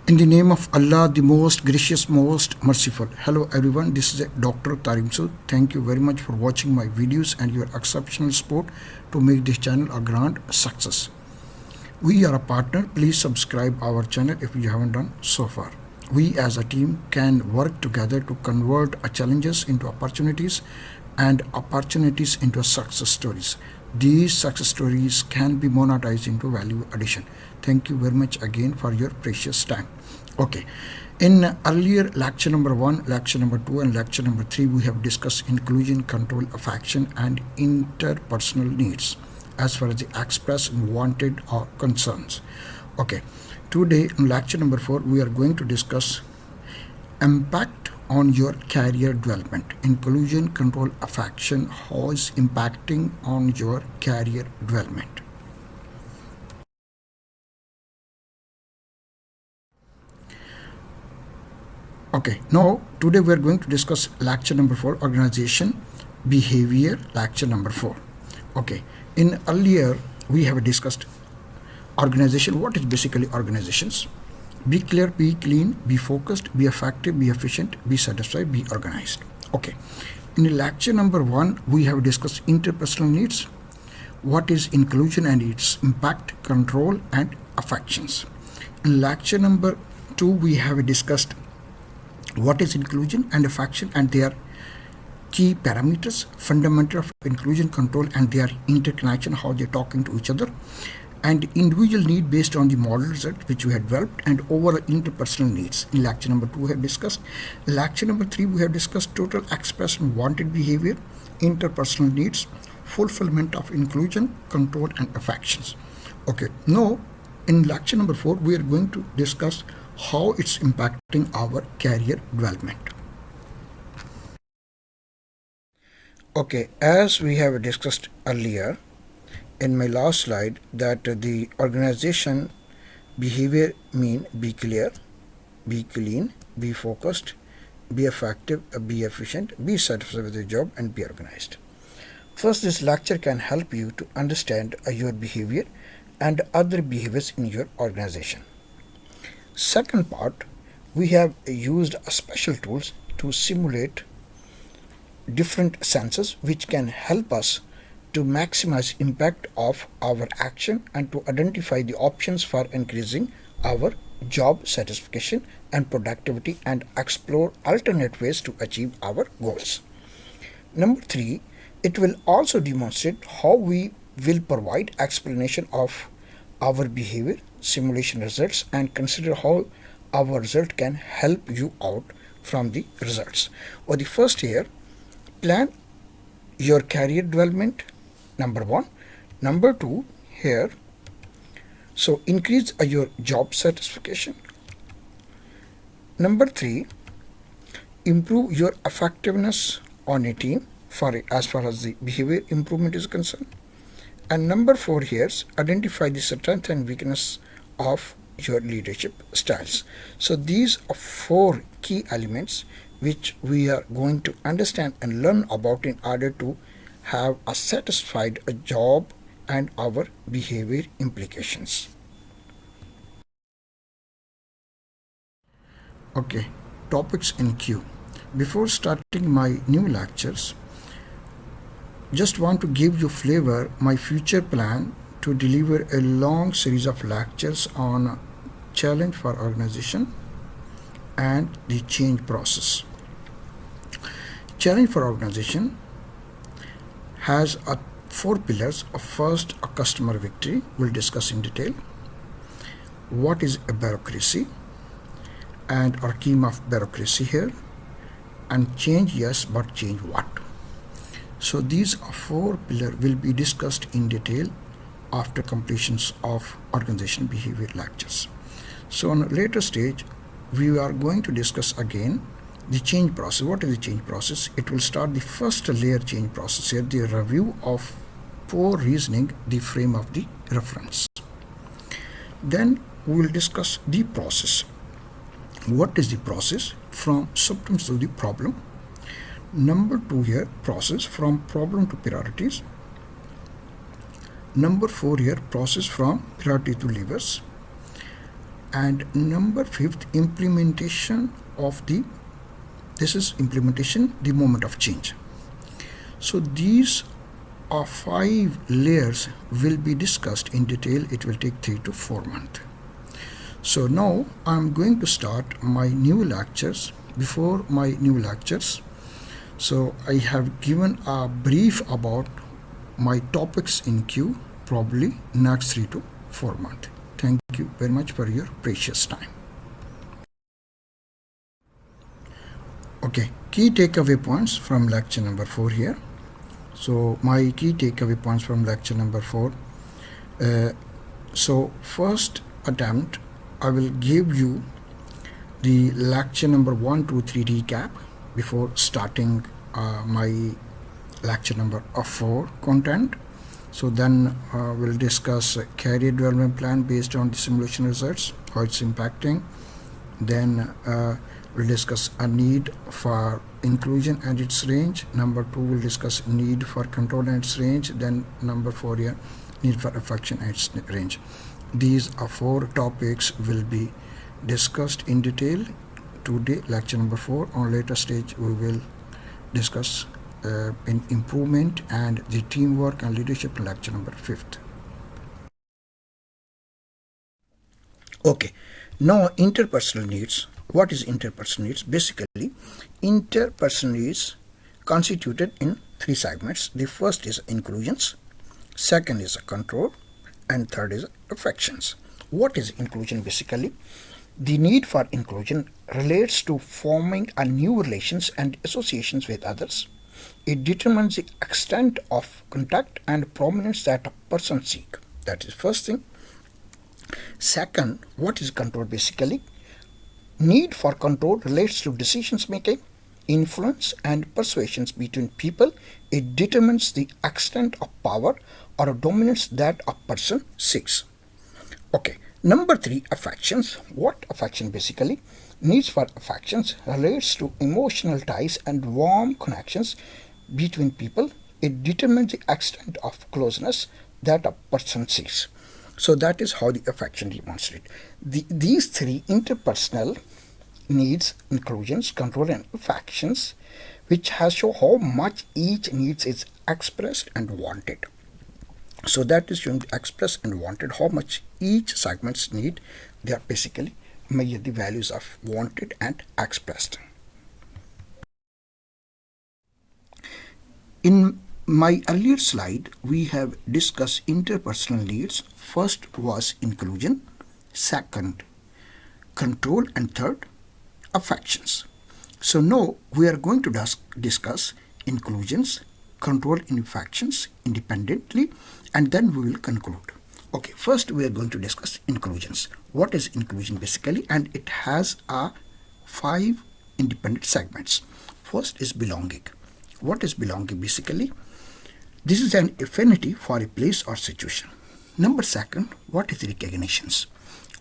In the name of Allah, the most gracious, most merciful. Hello everyone, this is Dr. Tariq Masood. Thank you very much for watching my videos and your exceptional support to make this channel a grand success. We are a partner. Please subscribe our channel if you haven't done so far. We as a team can work together to convert challenges into opportunities and opportunities into success stories. These success stories can be monetized into value addition. Thank you very much again for your precious time. Okay, in earlier lecture number 1, lecture number 2 and lecture number 3 we have discussed inclusion, control of action and interpersonal needs as far as the express and wanted or concerns. Okay, today in lecture number 4 we are going to discuss impact on your career development. Inclusion, control of action, how is impacting on your career development. Okay, now today we are going to discuss lecture number 4, organization behavior, lecture number 4. Okay, in earlier we have discussed organization. What is basically organizations? Be clear, be clean, be focused, be effective, be efficient, be satisfied, be organized. Okay, in lecture number 1 we have discussed interpersonal needs, what is inclusion and its impact, control and affections. In lecture number 2 we have discussed what is inclusion and affection and their key parameters, fundamental of inclusion, control and their interconnection, how they're talking to each other, and individual need based on the model result which we had developed, and overall interpersonal needs. In lecture number 2 we have discussed. Lecture number 3 we have discussed total expressed and wanted behavior, interpersonal needs, fulfillment of inclusion, control and affections. Okay, now in lecture number 4 we are going to discuss how it's impacting our career development. Okay, as we have discussed earlier in my last slide, that the organization behavior mean be clear, be clean, be focused, be effective, be efficient, be satisfied with your job and be organized. First, this lecture can help you to understand your behavior and other behaviors in your organization. Second part, we have used special tools to simulate different senses which can help us to maximize impact of our action and to identify the options for increasing our job satisfaction and productivity and explore alternate ways to achieve our goals. Number 3, it will also demonstrate how we will provide explanation of our behavior, simulation results and consider how our result can help you out from the results. Or the first here, plan your career development, number 1. Number 2 here, so increase your job satisfaction. Number 3, improve your effectiveness on a team for as far as the behavior improvement is concerned. And number 4 here, identify the strength and weakness of your leadership styles. So these are 4 key elements which we are going to understand and learn about in order to have a satisfied job and our behavior implications. Okay, topics in queue. Before starting my new lectures, just want to give you flavor my future plan to deliver a long series of lectures on challenge for organization and the change process. Challenge for organization has 4 pillars. First, a customer victory, we'll discuss in detail. What is a bureaucracy and our scheme of bureaucracy here, and change, yes, but change what? So these 4 pillars will be discussed in detail after completions of organization behavior lectures. So on a later stage we are going to discuss again the change process. What is the change process? It will start the first layer change process here, the review of poor reasoning, the frame of the reference. Then we will discuss the process. What is the process? From symptoms to the problem. Number 2 here, process from problem to priorities. Number 4 here, process from priority to levers. And number 5th, implementation of the, this is implementation, the moment of change. So these are 5 layers will be discussed in detail. It will take 3 to 4 months. So now I'm going to start my new lectures. Before my new lectures, so I have given a brief about my topics in queue, probably next 3 to 4 months. Thank you very much for your precious time. Okay, key takeaway points from lecture number 4 here. So my key takeaway points from lecture number 4. So first attempt, I will give you the lecture number 1, 2, 3 recap before starting my lecture number 4 content. So then we'll discuss career development plan based on the simulation results, how it's impacting. Then we'll discuss a need for inclusion and its range. Number 2, we'll discuss need for control and its range. Then number 4 here, need for affection and its range. These are 4 topics will be discussed in detail today, lecture number 4. On later stage, we will discuss in improvement and the teamwork and leadership, lecture number 5th. Okay, now interpersonal needs. What is interpersonal needs? Basically, interpersonal needs constituted in 3 segments. The first is inclusions, second is control, and third is affections. What is inclusion? Basically, the need for inclusion relates to forming a new relations and associations with others. It determines the extent of contact and prominence that a person seeks. That is first thing. Second, what is control? Basically, need for control relates to decisions making, influence, and persuasions between people. It determines the extent of power or dominance that a person seeks. Okay, number 3, affections. What affection? Basically, needs for affections relates to emotional ties and warm connections between people. It determines the extent of closeness that a person seeks. So that is how the affection demonstrate. These 3 interpersonal needs, inclusions, control, and affections, which has shown how much each needs is expressed and wanted. So that is showing the expressed and wanted, how much each segments need. They are basically measure the values of wanted and expressed. In my earlier slide, we have discussed interpersonal needs. First was inclusion, second control, and third affections. So now we are going to discuss inclusions, control, and affections independently, and then we will conclude. Okay, first we are going to discuss inclusions. What is inclusion? Basically, and it has 5 independent segments. First is belonging. What is belonging? Basically, this is an affinity for a place or situation. Number 2, what is recognitions?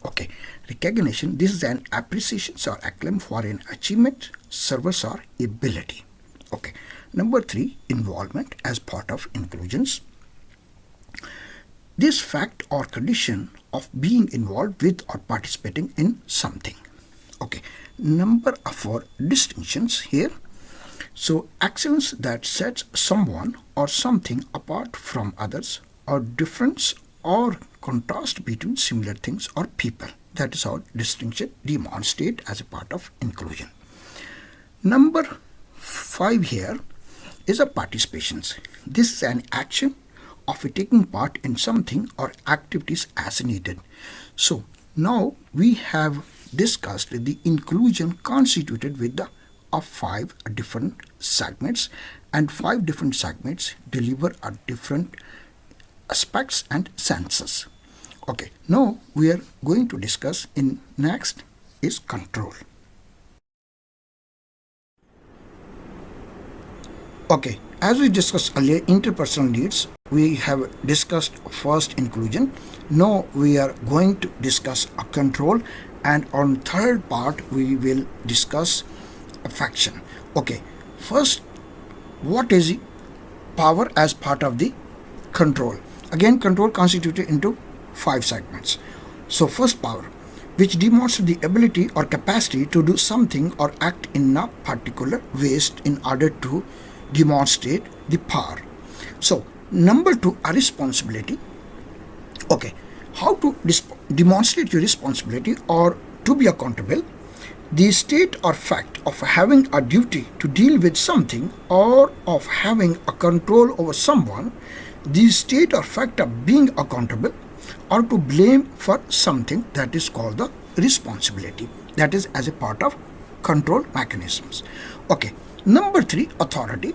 Okay, recognition, this is an appreciation or acclaim for an achievement, service, or ability. Okay, number 3, involvement as part of inclusions. This fact or condition of being involved with or participating in something. Okay, number 4, distinctions here. So actions that sets someone or something apart from others, or difference or contrast between similar things or people. That is how distinction demonstrate as a part of inclusion. Number 5 here is a participations. This is an action of taking part in something or activities as needed. So now we have discussed the inclusion constituted with the of 5 different segments, and 5 different segments deliver a different aspects and senses. Okay, now we are going to discuss in next is control. Okay, as we discussed earlier, interpersonal needs, we have discussed first inclusion. Now we are going to discuss a control, and on third part we will discuss affection. Okay, first, what is power as part of the control? Again, control constituted into 5 segments. So first, power. which demonstrate the ability or capacity to do something or act in a particular way in order to demonstrate the power. So, number 2, a responsibility. Okay, how to demonstrate your responsibility or to be accountable? The state or fact of having a duty to deal with something or of having a control over someone, the state or fact of being accountable or to blame for something, that is called the responsibility. That is as a part of control mechanisms. Okay, number 3, authority.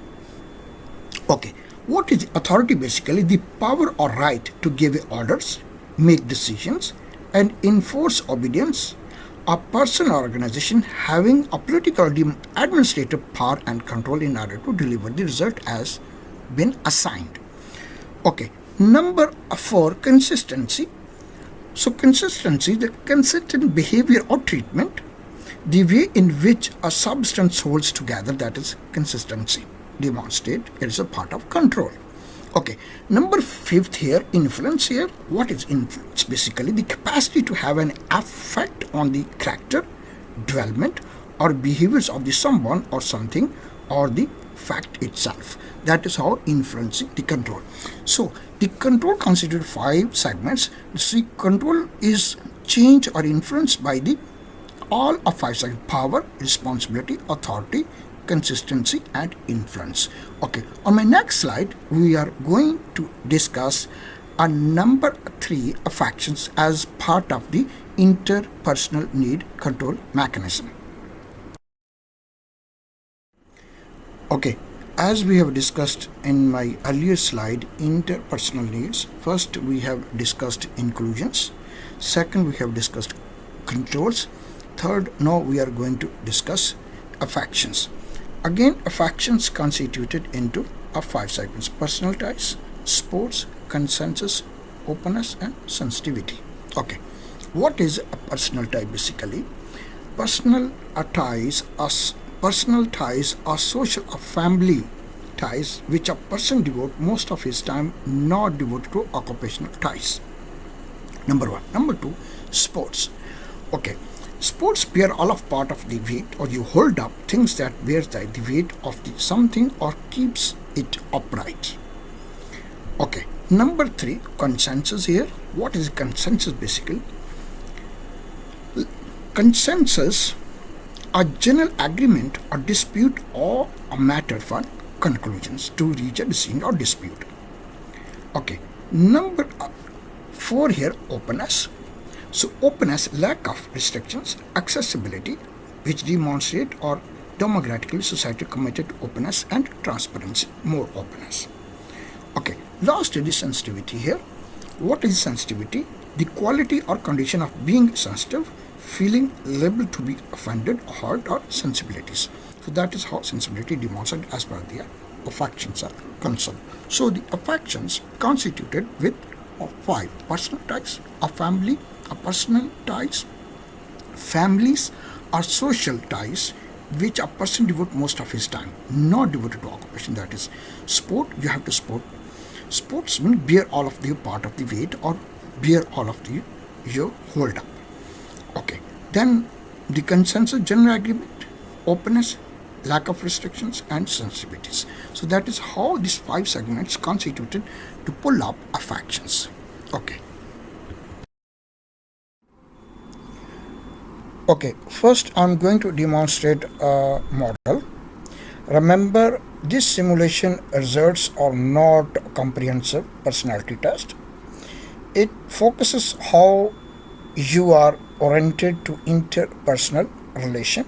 Okay, what is authority? Basically, the power or right to give orders, make decisions, and enforce obedience. A person or organization having a political or administrative power and control in order to deliver the result has been assigned. Okay, number 4, consistency. So, consistency, the consistent behavior or treatment, the way in which a substance holds together, that is consistency. Demonstrate it is a part of control. Okay, number 5 here, influence here. What is influence? Basically, the capacity to have an effect on the character, development, or behaviors of the someone or something or the fact itself. That is how influencing the control. So, the control constitutes 5 segments. See, control is changed or influenced by the all of 5 segments: power, responsibility, authority, consistency, and influence. Okay, on my next slide, we are going to discuss a number 3 affections as part of the interpersonal need control mechanism. Okay, as we have discussed in my earlier slide, interpersonal needs, first we have discussed inclusions, second we have discussed controls, third now we are going to discuss affections. Again, affections constituted into 5 segments: personal ties, sports, consensus, openness, and sensitivity. Okay, what is a personal tie? Basically, personal ties are social or family ties which a person devotes most of his time not devoted to occupational ties. Number 1. Number 2, sports. Okay, sports bear all of part of the weight, or you hold up things that bears the weight of the something or keeps it upright. Okay, number 3, consensus here. What is consensus? Basically, consensus, a general agreement or dispute or a matter for conclusions to reach a decision or dispute. Okay, number 4 here, openness. So, openness, lack of restrictions, accessibility, which demonstrate or democratically society committed to openness and transparency, more openness. Okay, last is sensitivity here. What is sensitivity? The quality or condition of being sensitive, feeling liable to be offended, hurt, or sensibilities. So that is how sensibility demonstrated as per the affections are concerned. So the affections constituted with 5: personal ties, a family, a personal ties, families are social ties which a person devotes most of his time, not devoted to occupation. That is sport, you have to sport. Sportsmen bear all of the part of the weight or bear all of the your hold up. Okay, then the consensus, general agreement, openness, lack of restrictions, and sensitivities. So that is how these 5 segments constituted to pull up affections. Okay. Okay, first I'm going to demonstrate a model. Remember, this simulation results are not a comprehensive personality test. It focuses how you are oriented to interpersonal relation.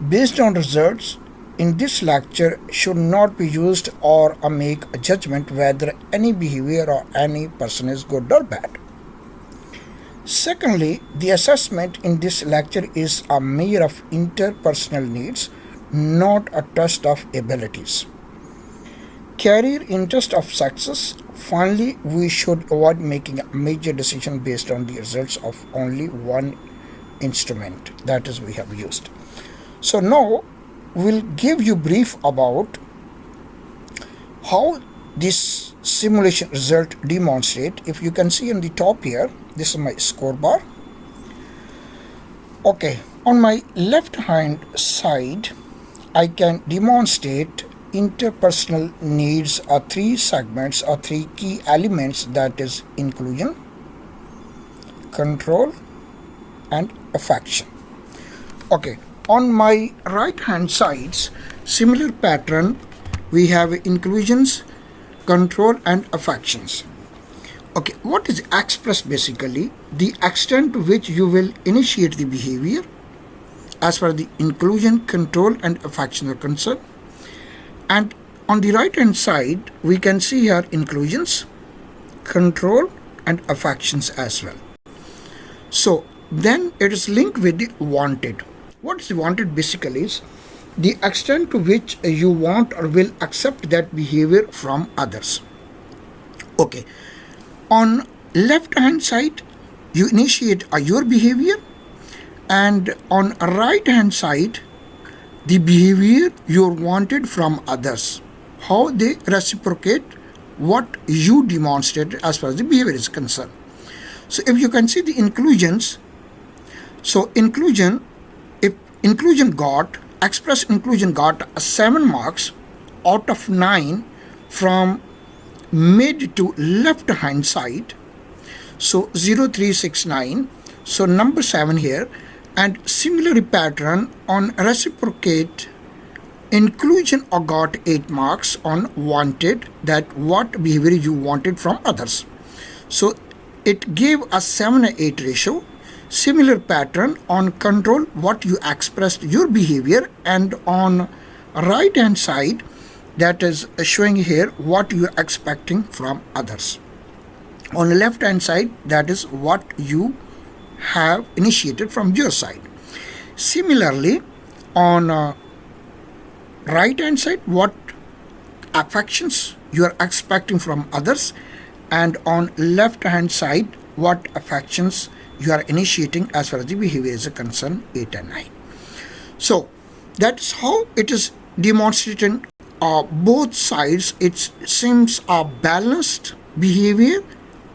Based on results in this lecture should not be used or make a judgment whether any behavior or any person is good or bad. Secondly, the assessment in this lecture is a measure of interpersonal needs, not a test of abilities. Career interest of success. Finally, we should avoid making a major decision based on the results of only one instrument that is we have used. So now we'll give you brief about how this simulation result demonstrate. If you can see on the top here, this is my score bar. Okay, on my left hand side, I can demonstrate interpersonal needs are three segments or three key elements, that is inclusion, control, and affection. Okay, on my right hand sides, similar pattern, we have inclusions, control, and affections. Okay, what is express basically? The extent to which you will initiate the behavior as far as the inclusion, control, and affection are concerned. And on the right hand side, we can see here inclusions, control, and affections as well. So then it is linked with the wanted. What is wanted basically is the extent to which you want or will accept that behavior from others. Okay, on left hand side, you initiate your behavior, and on right hand side, the behavior you wanted from others, how they reciprocate what you demonstrated as far as the behavior is concerned. So if you can see the inclusions, so inclusion, if inclusion got, express inclusion got 7 marks out of 9 from mid to left hand side, so 0369, so number 7 here. And similar pattern on reciprocate inclusion got 8 marks on wanted, that what behavior you wanted from others, so it gave a 7-8 ratio. Similar pattern on control, what you expressed your behavior, and on right hand side, that is showing here what you are expecting from others. On the left hand side, that is what you have initiated from your side. Similarly, on right hand side, what affections you are expecting from others, and on left hand side, what affections you are initiating as far as the behavior is concerned, 8 and 9. So that's how it is demonstrated. Both sides, it seems a balanced behavior.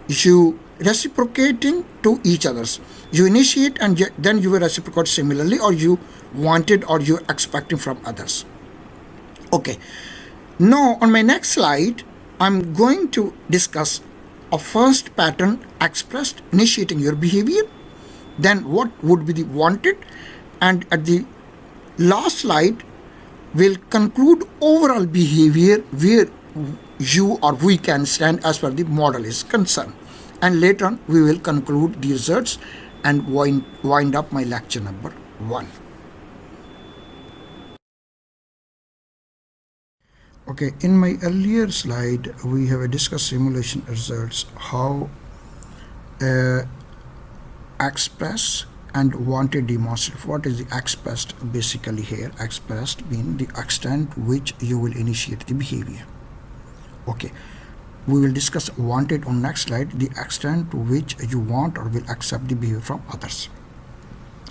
You reciprocating to each others. You initiate and then you will reciprocate similarly, or you wanted or you expecting from others. Okay. Now on my next slide, I'm going to discuss a first pattern expressed, initiating your behavior, then what would be the wanted, and at the last slide will conclude overall behavior where you or we can stand as far as the model is concerned. And later on we will conclude the results and wind up my lecture number 1. Okay, in my earlier slide, we have discussed simulation results, how express and wanted demonstrated. What is the expressed basically here? Expressed means the extent which you will initiate the behavior. Okay, we will discuss wanted on next slide, the extent to which you want or will accept the behavior from others.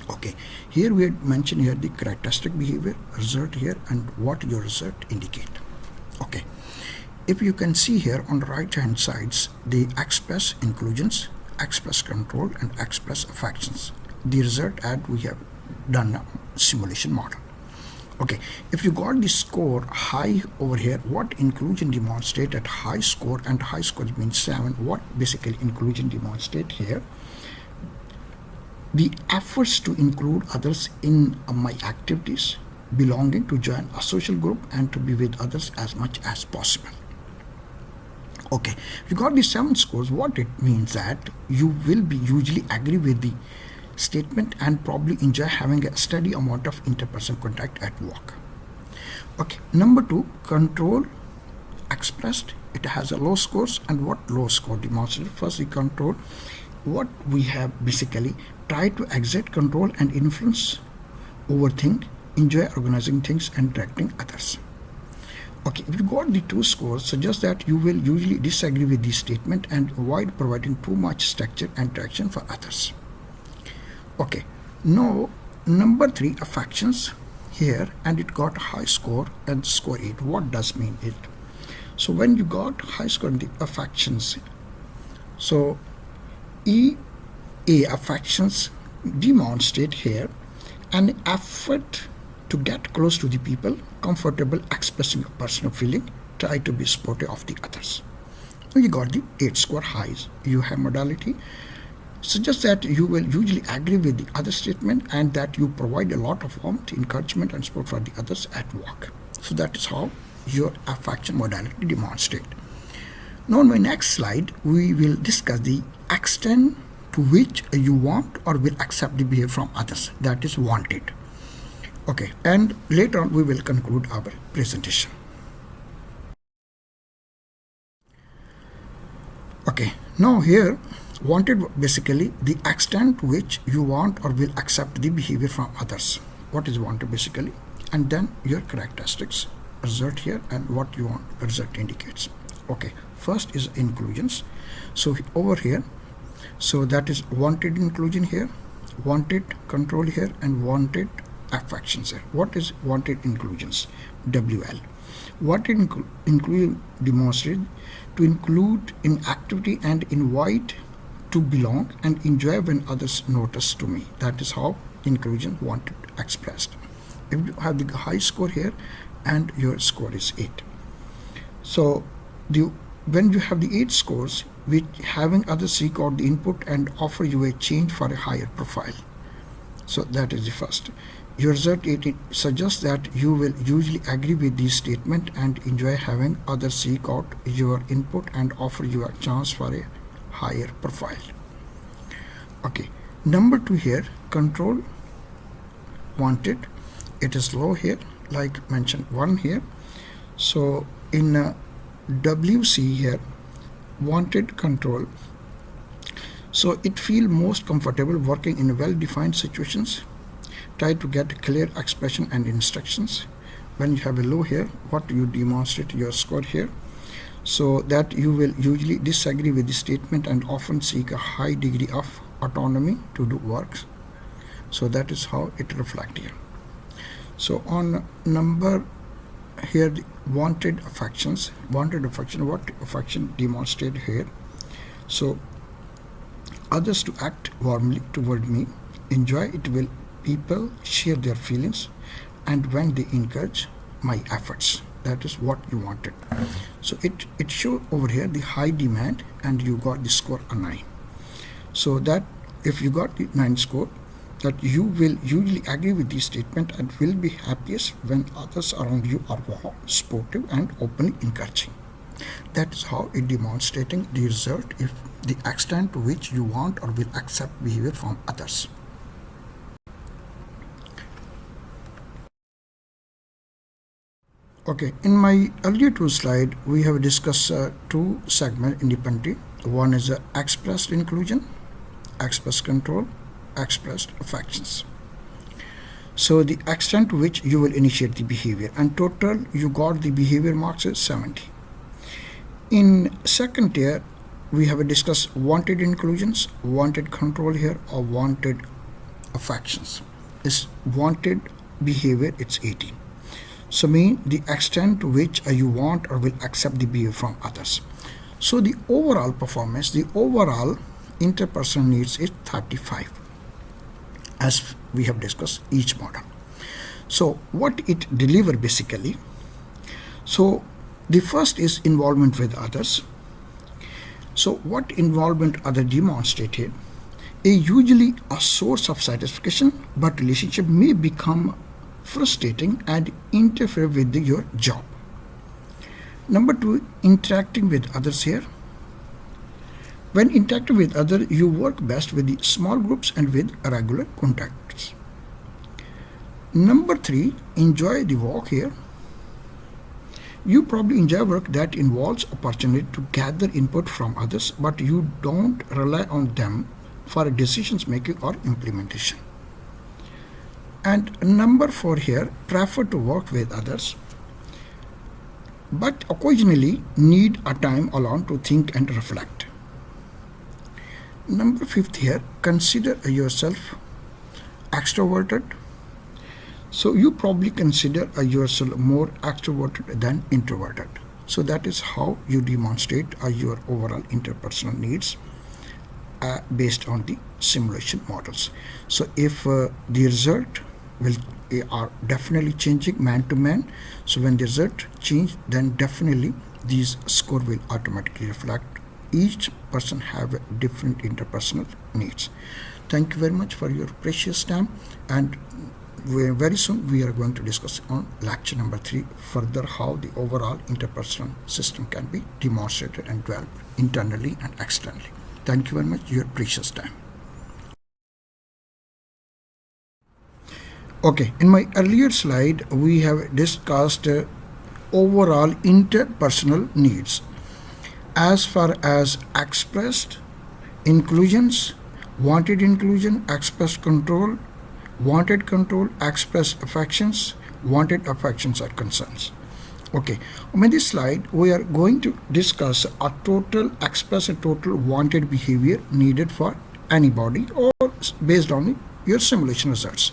Okay, here we had mentioned here the characteristic behavior, result here, and what your result indicate. Okay, if you can see here on the right hand sides, the express inclusions, express control, and express affections. The result and we have done a simulation model. Okay, if you got the score high over here, what inclusion demonstrate at high score, and high score means 7. What basically inclusion demonstrate here? The efforts to include others in my activities, belonging to join a social group, and to be with others as much as possible. Okay, if you got the 7 scores, what it means that you will be usually agree with the statement and probably enjoy having a steady amount of interpersonal contact at work. Okay, number 2, control expressed, it has a low scores, and what low score demonstrated? First, the control, what we have basically try to exert control and influence, overthink, enjoy organizing things and directing others. Okay, if you got the 2 scores, suggest that you will usually disagree with the statement and avoid providing too much structure and direction for others. Okay, now number 3, affections here, and it got high score and score 8. What does mean it? So when you got high score in the affections, so EA affections demonstrate here an effort to get close to the people, comfortable expressing your personal feeling, try to be supportive of the others. Now you got the 8 score highs. You have modality suggests that you will usually agree with the other statement and that you provide a lot of warmth, encouragement and support for the others at work. So that is how your affection modality demonstrate. Now in my next slide, we will discuss the extent to which you want or will accept the behavior from others, that is wanted. Okay, and later on we will conclude our presentation. Okay, now here wanted basically the extent to which you want or will accept the behavior from others. What is wanted basically, and then your characteristics, result here, and what you want result indicates. Okay, first is inclusions. So over here, so that is wanted inclusion here, wanted control here, and wanted affections here. What is wanted inclusions? WL. Wanted include demonstrate to include in activity and invite to belong and enjoy when others notice to me. That is how inclusion wanted expressed. If you have the high score here and your score is 8. So when you have the 8 scores, with having others seek out the input and offer you a change for a higher profile. So that is the first. Your result 18 suggests that you will usually agree with this statement and enjoy having others seek out your input and offer you a chance for a higher profile. Okay, number 2 here, control wanted. It is low here, like mentioned 1 here. So in WC here, wanted control. So it feel most comfortable working in well-defined situations. Try to get clear expression and instructions. When you have a low here, what you demonstrate your score here. So that you will usually disagree with the statement and often seek a high degree of autonomy to do works. So that is how it reflects here. So on number here, the wanted affections. What affection demonstrate here? So others to act warmly toward me, enjoy it will people share their feelings, and when they encourage my efforts. That is what you wanted. So it show over here the high demand and you got the score a 9. So that if you got the 9 score, that you will usually agree with this statement and will be happiest when others around you are warm, supportive and openly encouraging. That is how it demonstrating the result, if the extent to which you want or will accept behavior from others. Okay, in my earlier 2 slides, we have discussed 2 segments independently. One is expressed inclusion, expressed control, expressed affections. So the extent to which you will initiate the behavior, and total you got the behavior marks is 70. In second tier, we have discussed wanted inclusions, wanted control here, or wanted affections. This wanted behavior, it's 18. So mean the extent to which you want or will accept the behavior from others. So the overall performance, the overall interpersonal needs is 35, as we have discussed each model. So what it deliver basically? So the first is involvement with others. So what involvement other demonstrated? Usually a source of satisfaction, but relationship may become frustrating and interfere with your job. Number 2, interacting with others here. When interacting with others, you work best with the small groups and with regular contacts. Number 3, enjoy the work here. You probably enjoy work that involves opportunity to gather input from others, but you don't rely on them for decisions making or implementation. And number 4 here, prefer to work with others, but occasionally need a time alone to think and reflect. Number 5 here, consider yourself extroverted. So you probably consider yourself more extroverted than introverted. So that is how you demonstrate your overall interpersonal needs. based on the simulation models. So if the result will are definitely changing man to man, so when the result change, then definitely these score will automatically reflect each person have different interpersonal needs. Thank you very much for your precious time, and very soon we are going to discuss on lecture number 3 further how the overall interpersonal system can be demonstrated and developed internally and externally. Thank you very much, your precious time. Okay, in my earlier slide we have discussed overall interpersonal needs as far as expressed inclusions, wanted inclusion, expressed control, wanted control, expressed affections, wanted affections are concerns. Okay, on this slide we are going to discuss a total expressed and total wanted behavior needed for anybody or based on your simulation results.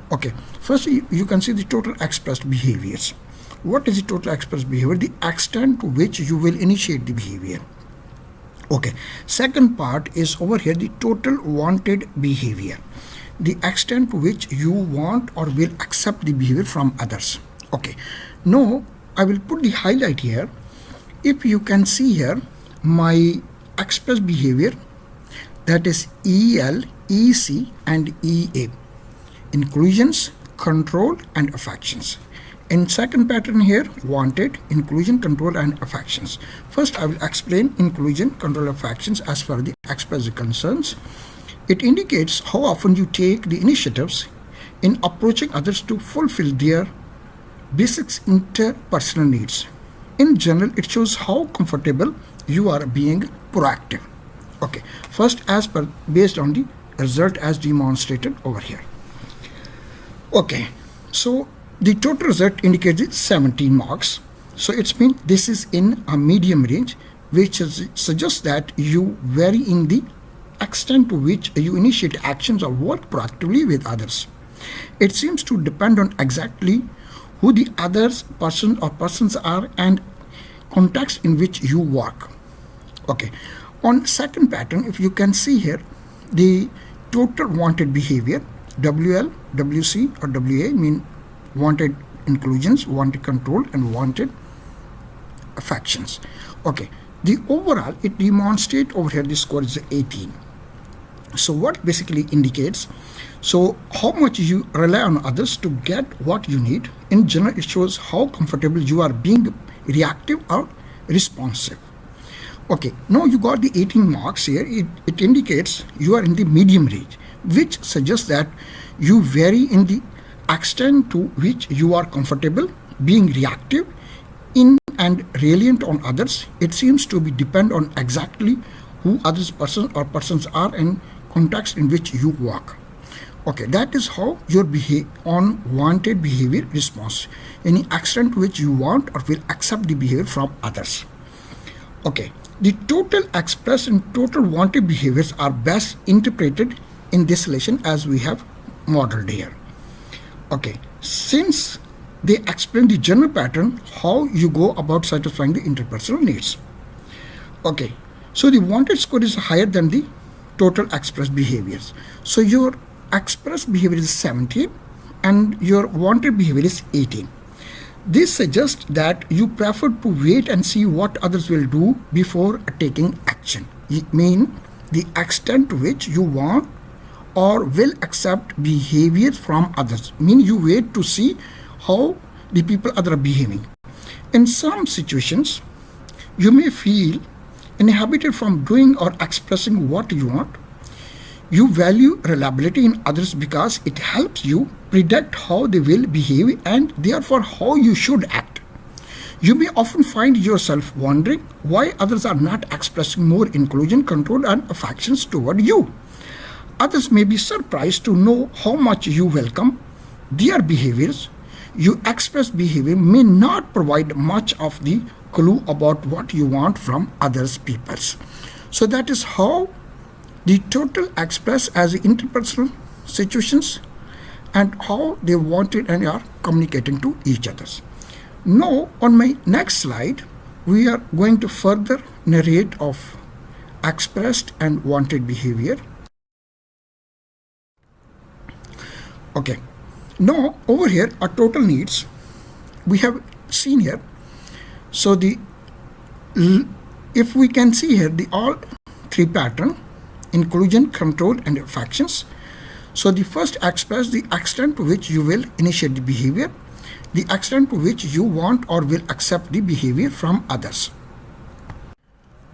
Okay, first you can see the total expressed behaviors. What is the total expressed behavior? The extent to which you will initiate the behavior. Okay, second part is over here, the total wanted behavior, the extent to which you want or will accept the behavior from others. Okay, now I will put the highlight here. If you can see here my expressed behavior, that is EL, EC and EA, inclusions, control and affections. In second pattern here, wanted, inclusion, control and affections. First I will explain inclusion, control, affections as far as the expressed concerns. It indicates how often you take the initiatives in approaching others to fulfill their basic interpersonal needs. In general, it shows how comfortable you are being proactive. Okay, first as per based on the result as demonstrated over here. Okay, so the total result indicates 17 marks. So it means this is in a medium range, which suggests that you vary in the extent to which you initiate actions or work proactively with others. It seems to depend on exactly who the others person or persons are and context in which you work. Okay, on second pattern, if you can see here, the total wanted behavior, WL, WC or WA mean wanted inclusions, wanted control and wanted affections. Okay, the overall it demonstrates over here the score is 18. So what basically indicates, so how much you rely on others to get what you need. In general, it shows how comfortable you are being reactive or responsive. Okay, now you got the 18 marks here. It indicates you are in the medium range, which suggests that you vary in the extent to which you are comfortable being reactive in and reliant on others. It seems to be depend on exactly who others person or persons are and context in which you work. Okay, that is how your on wanted behavior response, any extent to which you want or will accept the behavior from others. Okay, the total expressed and total wanted behaviors are best interpreted in this relation as we have modeled here. Okay, since they explain the general pattern how you go about satisfying the interpersonal needs. Okay, so the wanted score is higher than the total expressed behaviors. So your expressed behavior is 17 and your wanted behavior is 18. This suggests that you prefer to wait and see what others will do before taking action. It means the extent to which you want or will accept behavior from others. Mean you wait to see how the people other are behaving. In some situations, you may feel inhibited from doing or expressing what you want. You value reliability in others because it helps you predict how they will behave and therefore how you should act. You may often find yourself wondering why others are not expressing more inclusion, control and affections toward you. Others may be surprised to know how much you welcome their behaviors. Your expressed behavior may not provide much of the clue about what you want from others peoples. So that is how the total express as interpersonal situations and how they wanted and are communicating to each other. Now on my next slide, we are going to further narrate of expressed and wanted behavior. Okay, now over here are total needs we have seen here. So if we can see here the all three pattern: inclusion, control, and affections. So the first express the extent to which you will initiate the behavior, the extent to which you want or will accept the behavior from others.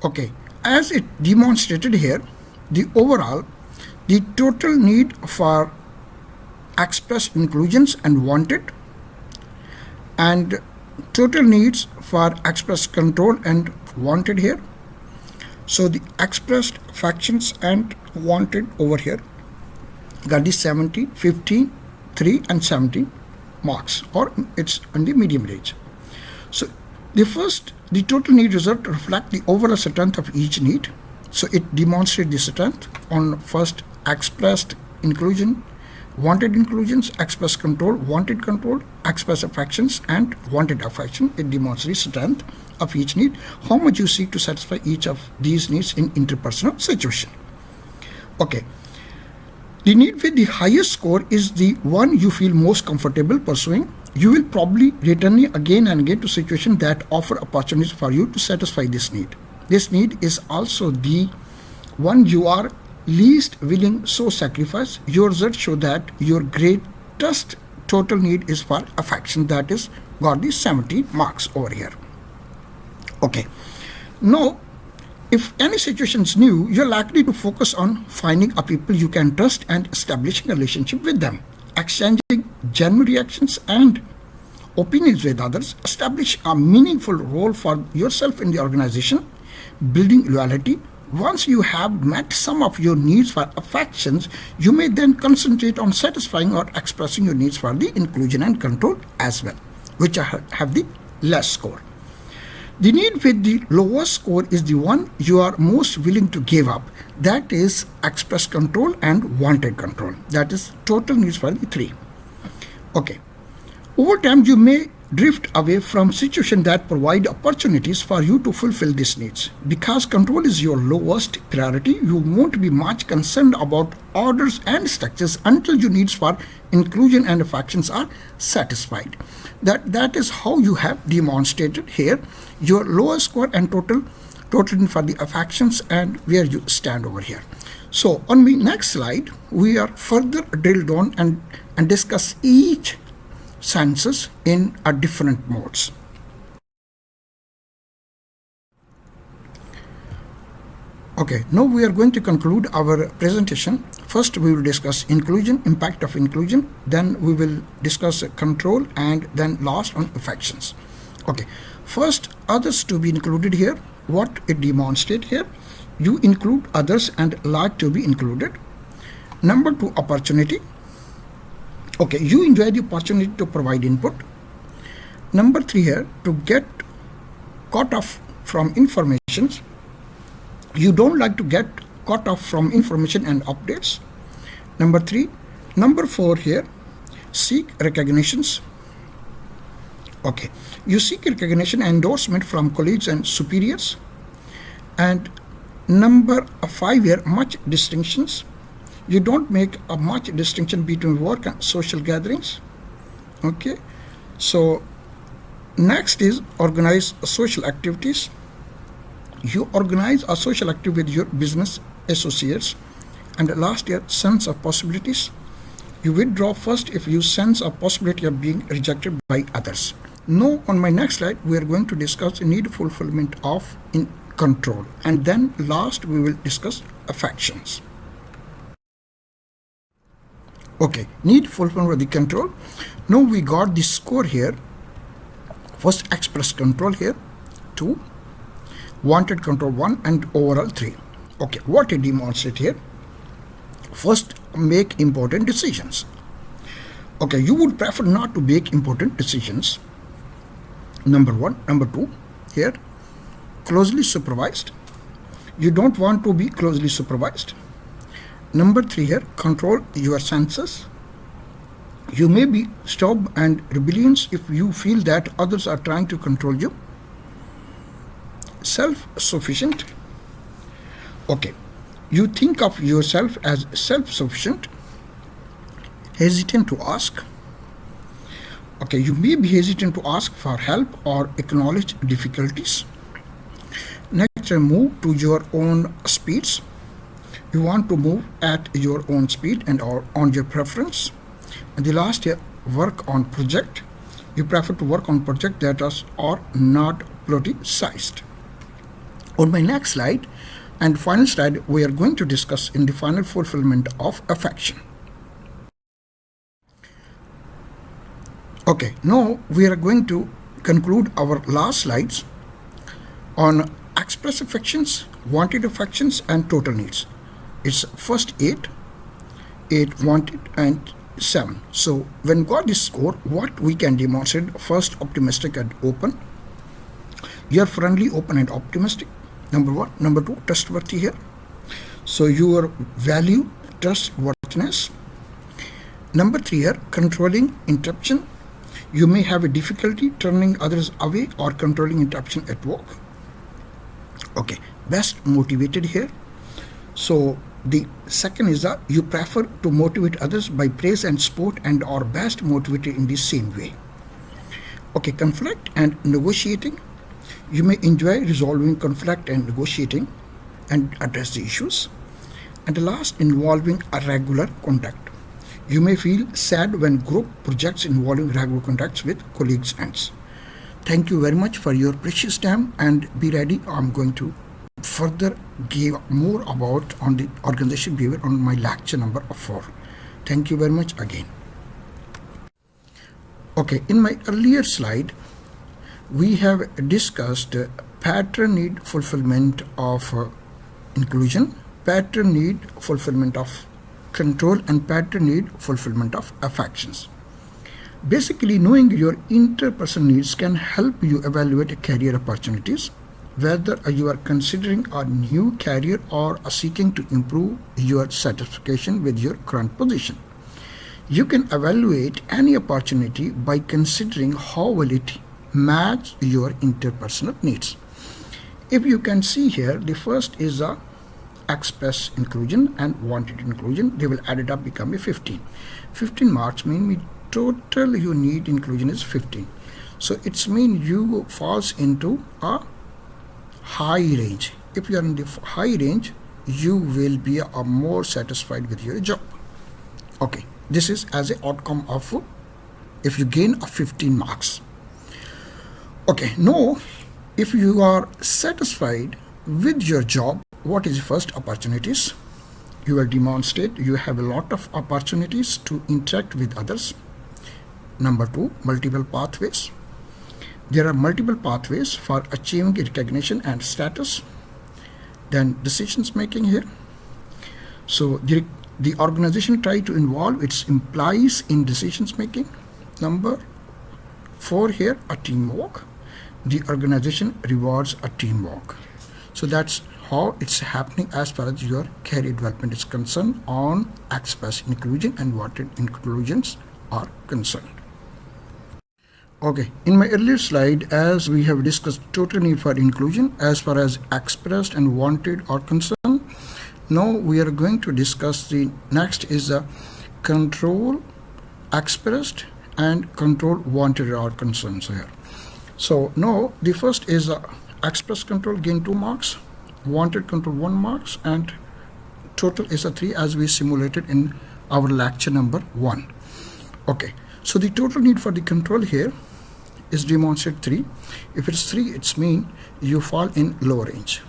Okay, as it demonstrated here, the overall, the total need for expressed inclusions and wanted, and total needs for expressed control and wanted here. So the expressed affections and wanted over here got the 70, 15, 3 and 17 marks, or it's on the medium range. So the total need result reflect the overall strength of each need. So it demonstrates the strength on first expressed inclusion, wanted inclusions, expressed control, wanted control, expressed affections and wanted affection. It demonstrates strength of each need, how much you seek to satisfy each of these needs in interpersonal situation. Okay. The need with the highest score is the one you feel most comfortable pursuing. You will probably return again and again to situations that offer opportunities for you to satisfy this need. This need is also the one you are least willing so sacrifice. Your results show that your greatest total need is for affection, that is got the 70 marks over here. Okay. Now, if any situation is new, you're likely to focus on finding a people you can trust and establishing a relationship with them, exchanging genuine reactions and opinions with others, establish a meaningful role for yourself in the organization, building loyalty. Once you have met some of your needs for affections, you may then concentrate on satisfying or expressing your needs for the inclusion and control as well, which have the less score. The need with the lowest score is the one you are most willing to give up. That is express control and wanted control. That is total needs for the 3. Okay. Over time, you may drift away from situations that provide opportunities for you to fulfill these needs. Because control is your lowest priority, you won't be much concerned about orders and structures until your needs for inclusion and affections are satisfied. That is how you have demonstrated here your lowest score and total for the affections and where you stand over here. So on the next slide, we are further drilled on and discuss each senses in a different modes. Okay, now we are going to conclude our presentation. First, we will discuss inclusion, impact of inclusion. Then we will discuss control, and then last on affections. Okay, first, others to be included here. What it demonstrates here, you include others and like to be included. Number 2, opportunity. Okay, you enjoy the opportunity to provide input. Number 3 here, to get caught off from information. You don't like to get caught off from information and updates. Number 3. Number 4 here, seek recognitions. Okay, you seek recognition and endorsement from colleagues and superiors. And number 5 here, much distinctions. You don't make a much distinction between work and social gatherings. Okay, so next is organize social activities. You organize a social activity with your business associates. And last year, sense of possibilities. You withdraw first if you sense a possibility of being rejected by others. Now, on my next slide, we are going to discuss need fulfillment of in control. And then last, we will discuss affections. Okay, need fulfillment of the control. Now we got the score here. First, express control here, 2. Wanted control 1 and overall 3. Okay, what it demonstrates here. First, make important decisions. Okay, you would prefer not to make important decisions. Number 1. Number 2 here, closely supervised. You don't want to be closely supervised. Number 3 here, control your senses. You may be stubborn and rebellious if you feel that others are trying to control you. Self-sufficient. Okay, you think of yourself as self-sufficient, hesitant to ask. Okay, you may be hesitant to ask for help or acknowledge difficulties. Next, move to your own speeds. You want to move at your own speed and or on your preference. And the last year, work on project. You prefer to work on project that are not politicized. On my next slide and final slide, we are going to discuss in the final fulfillment of affection. Okay, now we are going to conclude our last slides on express affections, wanted affections, and total needs. It's first 8 wanted, and 7. So when God is score, what we can demonstrate: first, optimistic and open. You're friendly, open, and optimistic. Number 1. Number 2, trustworthy here. So your value trustworthiness. Number 3 here, controlling interruption. You may have a difficulty turning others away or controlling interruption at work. Okay, best motivated here. So the second is that you prefer to motivate others by praise and support and are best motivated in the same way. Okay, conflict and negotiating. You may enjoy resolving conflict and negotiating and address the issues. And the last, involving a regular contact. You may feel sad when group projects involving regular contacts with colleagues ends. Thank you very much for your precious time, and be ready. I'm going to further give more about on the organization behavior on my lecture number 4. Thank you very much again. Okay, in my earlier slide, we have discussed pattern need fulfillment of inclusion, pattern need fulfillment of control, and pattern need fulfillment of affections. Basically, knowing your interpersonal needs can help you evaluate career opportunities, whether you are considering a new career or seeking to improve your satisfaction with your current position. You can evaluate any opportunity by considering how will it match your interpersonal needs. If you can see here, the first is a express inclusion and wanted inclusion. They will add it up, become a 15. 15 marks mean total you need inclusion is 15. So it's mean you falls into a high range. If you are in the high range, you will be more satisfied with your job. Okay, this is as an outcome of if you gain a 15 marks. Okay, now if you are satisfied with your job, what is the first opportunities? You will demonstrate you have a lot of opportunities to interact with others. Number 2, multiple pathways. There are multiple pathways for achieving recognition and status. Then decisions making here. So the organization try to involve its employees in decisions making. Number 4 here, a teamwork. The organization rewards a teamwork. So that's how it's happening as far as your career development is concerned on express inclusion and wanted inclusions are concerned. Okay, in my earlier slide, as we have discussed total need for inclusion as far as expressed and wanted are concerned, now we are going to discuss the next is the control expressed and control wanted are concerned here. So now the first is express control gain 2 marks, wanted control 1 marks, and total is a 3 as we simulated in our lecture number 1. Okay, so the total need for the control here is demonstrated 3. If it's 3, it's mean you fall in low range.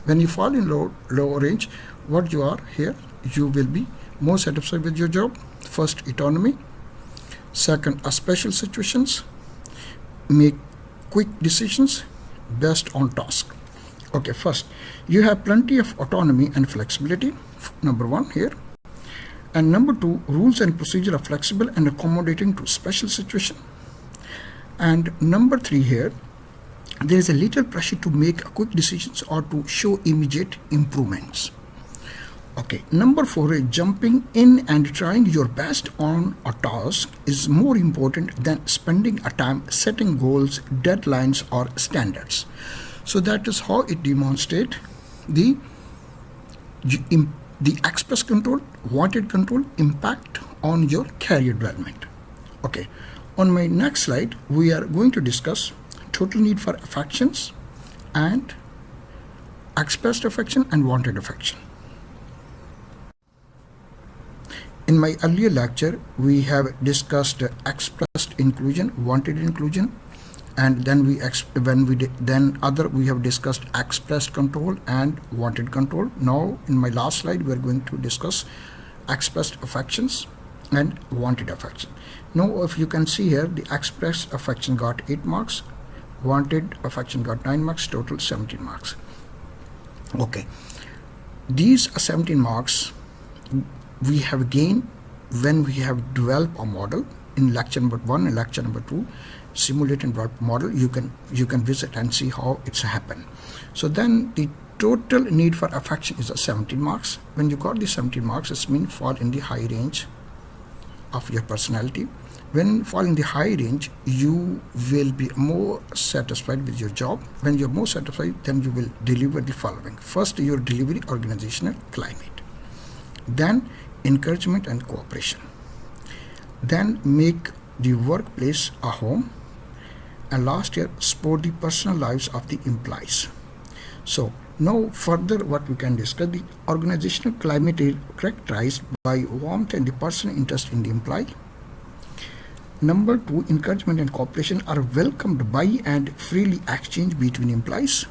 When you fall in low range, what you are here, you will be more satisfied with your job. First, autonomy. Second, special situations. Make quick decisions, best on task. Okay, first, you have plenty of autonomy and flexibility. Number 1 here. And number 2, rules and procedure are flexible and accommodating to special situation. And number 3 here, there is a little pressure to make quick decisions or to show immediate improvements. Okay, number 4 is jumping in and trying your best on a task is more important than spending a time setting goals, deadlines, or standards. So that is how it demonstrates the the express control, wanted control, impact on your career development. Okay, on my next slide, we are going to discuss total need for affections and expressed affection and wanted affection. In my earlier lecture, we have discussed expressed inclusion, wanted inclusion, and then we have discussed expressed control and wanted control. Now, in my last slide, we are going to discuss expressed affections and wanted affection. Now, if you can see here, the expressed affection got 8 marks, wanted affection got 9 marks, total 17 marks. Okay, these 17 marks we have gained when we have developed a model in lecture number 1 and lecture number 2. Simulate and develop model, you can visit and see how it's happened. So then the total need for affection is 17 marks. When you got the 17 marks, it means fall in the high range of your personality. When fall in the high range, you will be more satisfied with your job. When you're more satisfied, then you will deliver the following. First, your delivery organizational climate, then encouragement and cooperation, then make the workplace a home, and last year support the personal lives of the employees. So now further what we can discuss, the organizational climate is characterized by warmth and the personal interest in the employee. Number 2, encouragement and cooperation are welcomed by and freely exchanged between employees.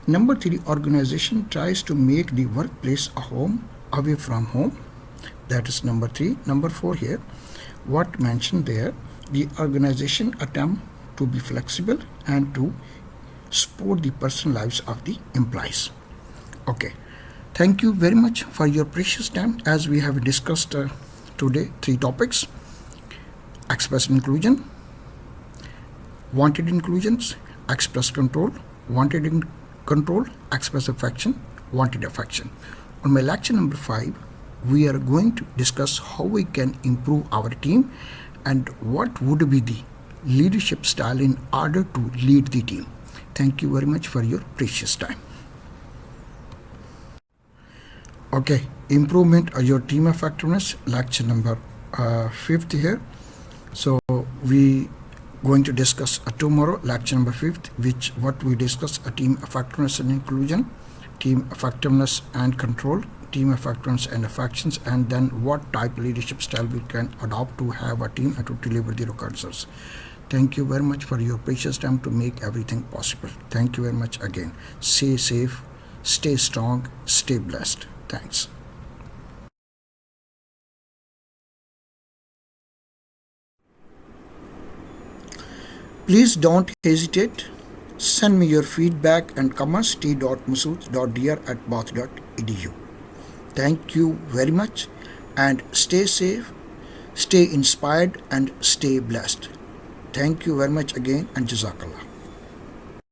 Number 3, organization tries to make the workplace a home away from home. That is number 3. Number 4 here, what mentioned there, the organization attempt to be flexible and to support the personal lives of the employees. Okay, thank you very much for your precious time, as we have discussed today 3 topics: express inclusion, wanted inclusions, express control, wanted control, express affection, wanted affection. On my lecture number 5, we are going to discuss how we can improve our team and what would be the leadership style in order to lead the team. Thank you very much for your precious time. Okay, improvement of your team effectiveness, lecture number 5th here. So we going to discuss tomorrow lecture number 5th, which what we discuss a team effectiveness and inclusion, team effectiveness and control, team effectiveness and affections, and then what type of leadership style we can adopt to have a team and to deliver the results. Thank you very much for your precious time to make everything possible. Thank you very much again. Stay safe, stay strong, stay blessed. Thanks. Please don't hesitate. Send me your feedback and comments t.masood.dr@bath.edu. Thank you very much and stay safe, stay inspired and stay blessed. Thank you very much again and Jazakallah.